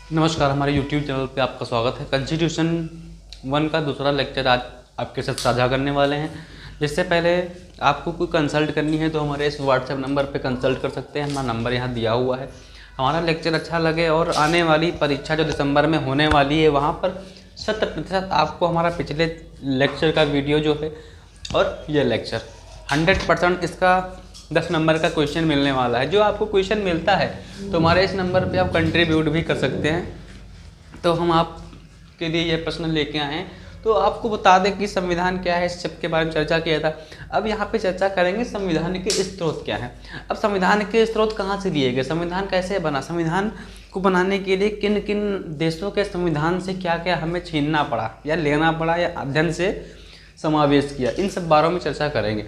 नमस्कार, हमारे YouTube channel पे आपका स्वागत है। कॉन्स्टिट्यूशन 1 का दूसरा लेक्चर आज आपके साथ साझा करने वाले हैं। जिससे पहले आपको कोई कंसल्ट करनी है तो हमारे इस व्हाट्सएप नंबर पे कंसल्ट कर सकते हैं। हमारा नंबर यहाँ दिया हुआ है। हमारा लेक्चर अच्छा लगे और आने वाली परीक्षा जो दिसंबर में होने वाली है वहाँ पर 100% आपको हमारा पिछले लेक्चर का वीडियो जो है और ये लेक्चर 100% इसका 10 नंबर का क्वेश्चन मिलने वाला है। जो आपको क्वेश्चन मिलता है तो हमारे इस नंबर पे आप कंट्रीब्यूट भी कर सकते हैं। तो हम आपके लिए ये प्रश्न लेके आए हैं। तो आपको बता दें कि संविधान क्या है, इस सब के बारे में चर्चा किया था। अब यहाँ पे चर्चा करेंगे संविधान के स्रोत क्या है। अब संविधान के स्रोत कहाँ से लिए गए, संविधान कैसे बना, संविधान को बनाने के लिए किन किन देशों के संविधान से क्या क्या हमें छीनना पड़ा या लेना पड़ा या अध्ययन से समावेश किया, इन सब बारों में चर्चा करेंगे।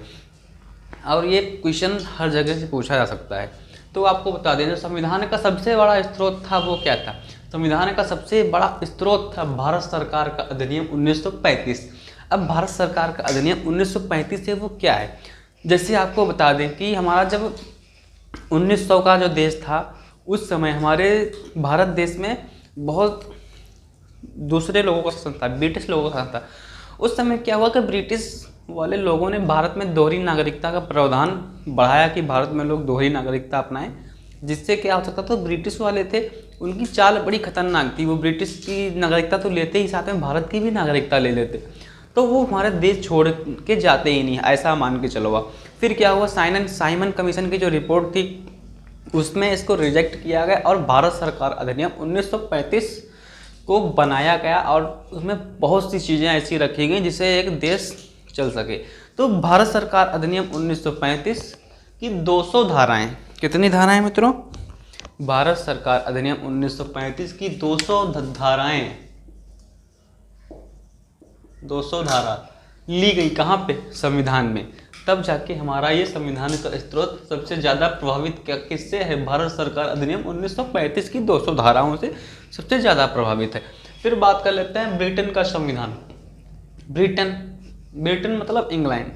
और ये क्वेश्चन हर जगह से पूछा जा सकता है। तो आपको बता दें, जो संविधान का सबसे बड़ा स्रोत था वो क्या था। संविधान का सबसे बड़ा स्रोत था भारत सरकार का अधिनियम 1935। अब भारत सरकार का अधिनियम 1935 है वो क्या है, जैसे आपको बता दें कि हमारा जब 1900 का जो देश था उस समय हमारे भारत देश में बहुत दूसरे लोगों का शासन था, ब्रिटिश लोगों का शासन था। उस समय क्या हुआ कि ब्रिटिश वाले लोगों ने भारत में दोहरी नागरिकता का प्रावधान बढ़ाया कि भारत में लोग दोहरी नागरिकता अपनाएं। जिससे क्या हो सकता था, ब्रिटिश वाले थे उनकी चाल बड़ी खतरनाक थी। वो ब्रिटिश की नागरिकता तो लेते ही, साथ में भारत की भी नागरिकता ले लेते। तो वो हमारे देश छोड़ के जाते ही नहीं, ऐसा मान के चलो। फिर क्या हुआ, साइमन कमीशन की जो रिपोर्ट थी उसमें इसको रिजेक्ट किया गया और भारत सरकार अधिनियम 1935 को बनाया गया। और उसमें बहुत सी चीज़ें ऐसी रखी गई जिससे एक देश चल सके। तो भारत सरकार अधिनियम 1935 की 200 धाराएं, कितनी धाराएं मित्रों, भारत सरकार अधिनियम 1935 की 200 धाराएं, 200 धारा ली गई कहाँ पे, संविधान में। तब जाके हमारा ये संविधान का स्रोत सबसे ज़्यादा प्रभावित किससे है, भारत सरकार अधिनियम 1935 की 200 धाराओं से सबसे ज़्यादा प्रभावित है। फिर बात कर लेते हैं ब्रिटेन का संविधान। ब्रिटेन मतलब इंग्लैंड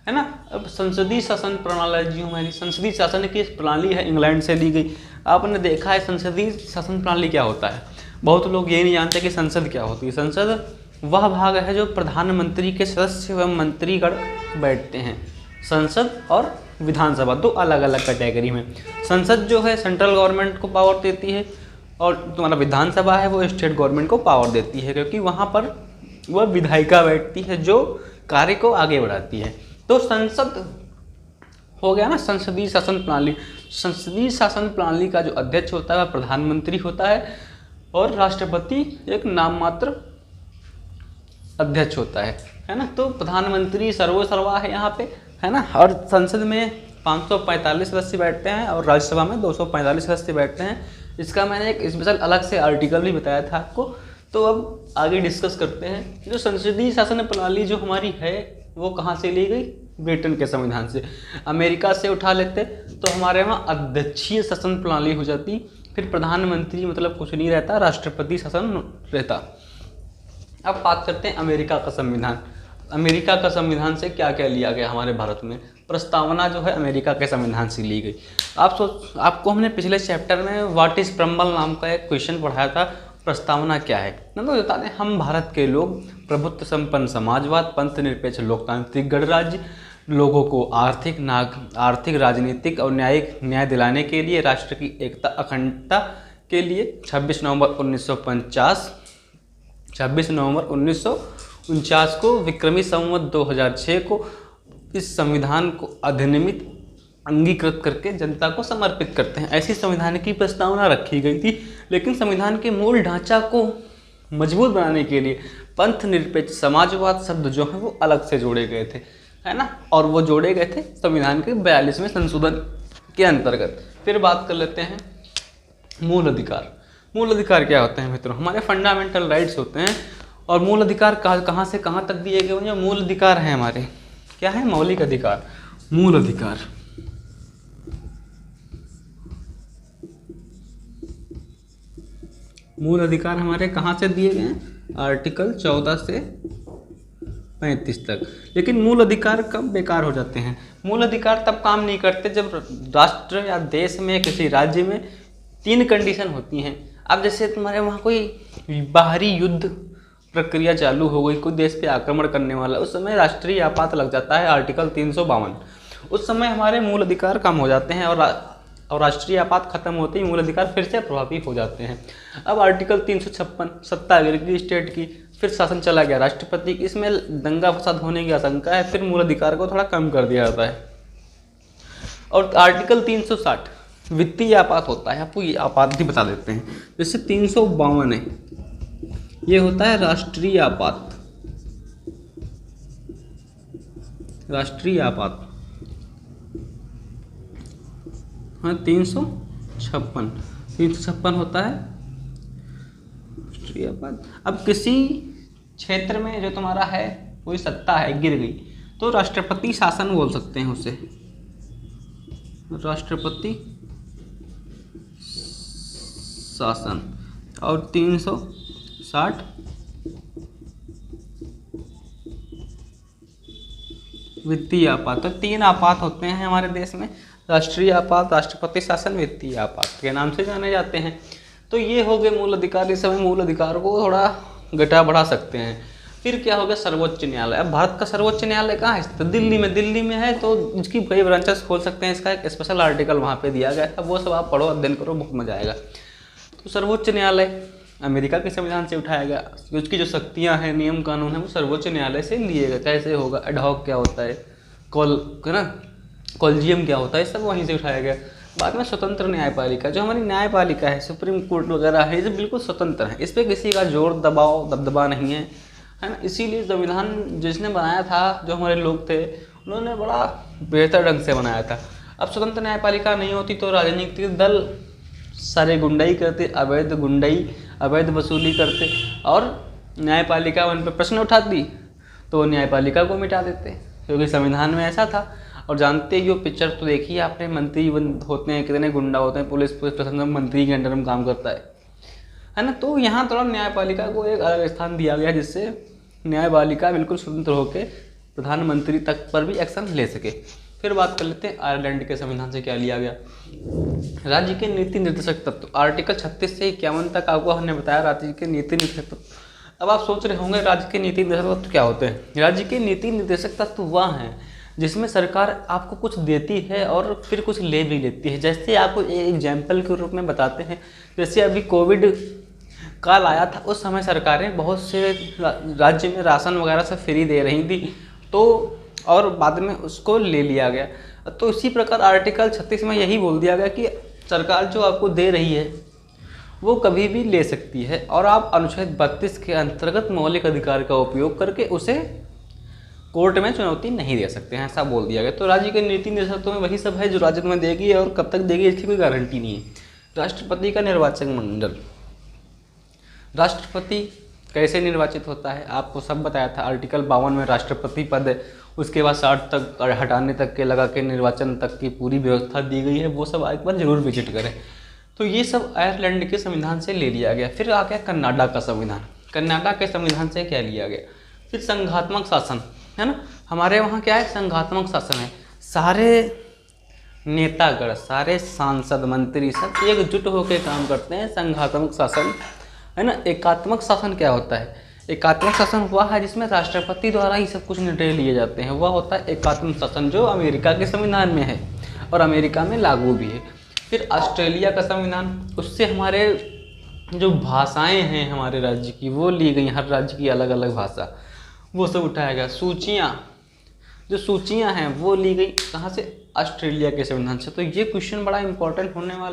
है ना। अब संसदीय शासन प्रणाली जो हमारी संसदीय शासन की प्रणाली है इंग्लैंड से ली गई। आपने देखा है संसदीय शासन प्रणाली क्या होता है, बहुत लोग ये नहीं जानते कि संसद क्या होती है। संसद वह भाग है जो प्रधानमंत्री के सदस्य एवं मंत्रीगण बैठते हैं। संसद और विधानसभा दो अलग अलग कैटेगरी में। संसद जो है सेंट्रल गवर्नमेंट को पावर देती है और तुम्हारा विधानसभा है वो स्टेट गवर्नमेंट को पावर देती है, क्योंकि वहाँ पर वह विधायिका बैठती है जो कार्य को आगे बढ़ाती है। तो संसद हो गया ना संसदीय शासन प्रणाली। संसदीय शासन प्रणाली का जो अध्यक्ष होता है वह प्रधानमंत्री होता है और राष्ट्रपति एक नाम मात्र अध्यक्ष होता है ना। तो प्रधानमंत्री सर्वोसर्वा है यहाँ पे, है ना। और संसद में 545 सदस्य बैठते हैं और राज्यसभा में 245 सदस्य बैठते हैं। इसका मैंने एक स्पेशल अलग से आर्टिकल भी बताया था आपको। तो अब आगे डिस्कस करते हैं। जो संसदीय शासन प्रणाली जो हमारी है वो कहाँ से ली गई, ब्रिटेन के संविधान से। अमेरिका से उठा लेते तो हमारे वहाँ अध्यक्षीय शासन प्रणाली हो जाती। फिर प्रधानमंत्री मतलब कुछ नहीं रहता, राष्ट्रपति शासन रहता। अब बात करते हैं अमेरिका का संविधान। अमेरिका का संविधान से क्या क्या लिया गया हमारे भारत में, प्रस्तावना जो है अमेरिका के संविधान से ली गई। आपको हमने पिछले चैप्टर में व्हाट इज प्रम्बल नाम का एक क्वेश्चन पढ़ाया था, प्रस्तावना क्या है ना। तो बता दें, हम भारत के लोग प्रभुत्व संपन्न समाजवाद, पंथ निरपेक्ष लोकतांत्रिक गणराज्य, लोगों को आर्थिक राजनीतिक और न्यायिक न्याय दिलाने के लिए, राष्ट्र की एकता अखंडता के लिए 26 नवंबर 1949 को विक्रमी संवत 2006 को इस संविधान को अधिनियमित अंगीकृत करके जनता को समर्पित करते हैं। ऐसी संविधान की प्रस्तावना रखी गई थी। लेकिन संविधान के मूल ढांचा को मजबूत बनाने के लिए पंथ निरपेक्ष समाजवाद शब्द जो है वो अलग से जोड़े गए थे, है ना। और वो जोड़े गए थे संविधान के 42वें संशोधन के अंतर्गत। फिर बात कर लेते हैं मूल अधिकार। मूल अधिकार क्या होते हैं मित्रों, हमारे फंडामेंटल राइट्स होते हैं। और मूल अधिकार कहाँ से कहाँ तक दिए गए हैं। मूल अधिकार हैं हमारे, क्या है, मौलिक अधिकार। मूल अधिकार हमारे कहाँ से दिए गए हैं, आर्टिकल 14 से 35 तक। लेकिन मूल अधिकार कब बेकार हो जाते हैं, मूल अधिकार तब काम नहीं करते जब राष्ट्र या देश में किसी राज्य में 3 कंडीशन होती हैं। अब जैसे तुम्हारे वहाँ कोई बाहरी युद्ध प्रक्रिया चालू हो गई, कोई देश पे आक्रमण करने वाला, उस समय राष्ट्रीय आपात लग जाता है, आर्टिकल 352। उस समय हमारे मूल अधिकार कम हो जाते हैं और राष्ट्रीय आपात खत्म होते ही मूल अधिकार फिर से प्रभावी हो जाते हैं। अब आर्टिकल 356 सत्ता गिर स्टेट की, फिर शासन चला गया राष्ट्रपति, इसमें दंगा फसाद होने की आशंका है, फिर मूल अधिकार को थोड़ा कम कर दिया जाता है। और आर्टिकल 360 वित्तीय आपात होता है, आपको ये आपात भी बता देते हैं। जैसे 352 है, ये होता है राष्ट्रीय आपात, राष्ट्रीय आपात। हाँ 356 होता है राष्ट्रीय आपात। अब किसी क्षेत्र में जो तुम्हारा है कोई सत्ता है गिर गई, तो राष्ट्रपति शासन बोल सकते हैं उसे, राष्ट्रपति शासन। और 360 वित्तीय आपात। तो 3 आपात होते हैं हमारे देश में, राष्ट्रीय आपात, राष्ट्रपति शासन, वित्तीय आपात के नाम से जाने जाते हैं। तो ये हो गए मूल अधिकार। इस समय मूल अधिकार को थोड़ा घटा बढ़ा सकते हैं। फिर क्या हो गया, सर्वोच्च न्यायालय। अब भारत का सर्वोच्च न्यायालय कहाँ है? तो दिल्ली में है, तो इसकी कई ब्रांचेस खोल सकते हैं। इसका एक स्पेशल आर्टिकल वहाँ पे दिया गया है, वो सब आप पढ़ो, अध्ययन करो, बहुत मजा आएगा। तो सर्वोच्च न्यायालय अमेरिका के संविधान से उठाया गया, उसकी जो शक्तियाँ हैं, नियम कानून है, वो सर्वोच्च न्यायालय से लिए गए। कैसे होगा, एडहॉक क्या होता है, कॉलेजियम क्या होता है, सब वहीं से उठाया गया। बाद में स्वतंत्र न्यायपालिका, जो हमारी न्यायपालिका है, सुप्रीम कोर्ट वगैरह है, ये बिल्कुल स्वतंत्र है, इस पर किसी का जोर दबाव दबदबा नहीं है, है ना। इसीलिए संविधान जिसने बनाया था, जो हमारे लोग थे, उन्होंने बड़ा बेहतर ढंग से बनाया था। अब स्वतंत्र न्यायपालिका नहीं होती तो राजनीतिक दल सारे गुंडाई करते, अवैध वसूली करते, और न्यायपालिका उन पर प्रश्न उठाती तो वो न्यायपालिका को मिटा देते, क्योंकि संविधान में ऐसा था। और जानते ही हो, पिक्चर तो देखिए आपने, मंत्री होते हैं, कितने गुंडा होते हैं, पुलिस प्रशासन मंत्री के अंडर में काम करता है ना। तो यहाँ थोड़ा न्यायपालिका को एक अलग स्थान दिया गया, जिससे न्यायपालिका बिल्कुल स्वतंत्र होकर प्रधानमंत्री तक पर भी एक्शन ले सके। फिर बात कर लेते हैं आयरलैंड के संविधान से क्या लिया गया। राज्य के नीति निर्देशक तत्व, आर्टिकल 36 से 51 तक आपको हमने बताया राज्य के नीति निर्देशक तत्व। अब आप सोच रहे होंगे राज्य के नीति निर्देशक तत्व क्या होते हैं। राज्य के नीति निर्देशक तत्व वह हैं जिसमें सरकार आपको कुछ देती है और फिर कुछ ले भी लेती है। जैसे आपको एक एग्जाम्पल के रूप में बताते हैं, जैसे अभी कोविड काल आया था, उस समय सरकारें बहुत से राज्य में राशन वगैरह सब फ्री दे रही थी, तो और बाद में उसको ले लिया गया। तो इसी प्रकार आर्टिकल 36 में यही बोल दिया गया कि सरकार जो आपको दे रही है वो कभी भी ले सकती है, और आप अनुच्छेद 32 के अंतर्गत मौलिक अधिकार का उपयोग करके उसे कोर्ट में चुनौती नहीं दे सकते हैं, ऐसा बोल दिया गया। तो राज्य के नीति निर्देशक में वही सब है जो राज्य में देगी, और कब तक देगी इसकी कोई गारंटी नहीं है। राष्ट्रपति का निर्वाचन मंडल, राष्ट्रपति कैसे निर्वाचित होता है आपको सब बताया था। आर्टिकल 52 में राष्ट्रपति पद है, उसके बाद 60 तक और हटाने तक के लगा के निर्वाचन तक की पूरी व्यवस्था दी गई है, वो सब एक बार जरूर विजिट करें। तो ये सब आयरलैंड के संविधान से ले लिया गया। फिर आ गया कनाडा का संविधान। कनाडा के संविधान से क्या लिया गया, फिर संघात्मक शासन, है ना। हमारे वहाँ क्या है, संघात्मक शासन है। सारे नेतागण, सारे सांसद, मंत्री सब एकजुट होकर काम करते हैं, संघात्मक शासन, है ना। एकात्मक शासन क्या होता है, एकात्मक शासन हुआ है जिसमें राष्ट्रपति द्वारा ही सब कुछ निर्णय लिए जाते हैं, वह होता है एकात्मक शासन, जो अमेरिका के संविधान में है और अमेरिका में लागू भी है। फिर ऑस्ट्रेलिया का संविधान, उससे हमारे जो भाषाएं हैं हमारे राज्य की वो ली गई, हर राज्य की अलग अलग भाषा, वो सब उठाया गया। जो सूचियाँ हैं वो ली गई कहाँ से, ऑस्ट्रेलिया के संविधान से। तो ये क्वेश्चन बड़ा इंपॉर्टेंट होने वाला है।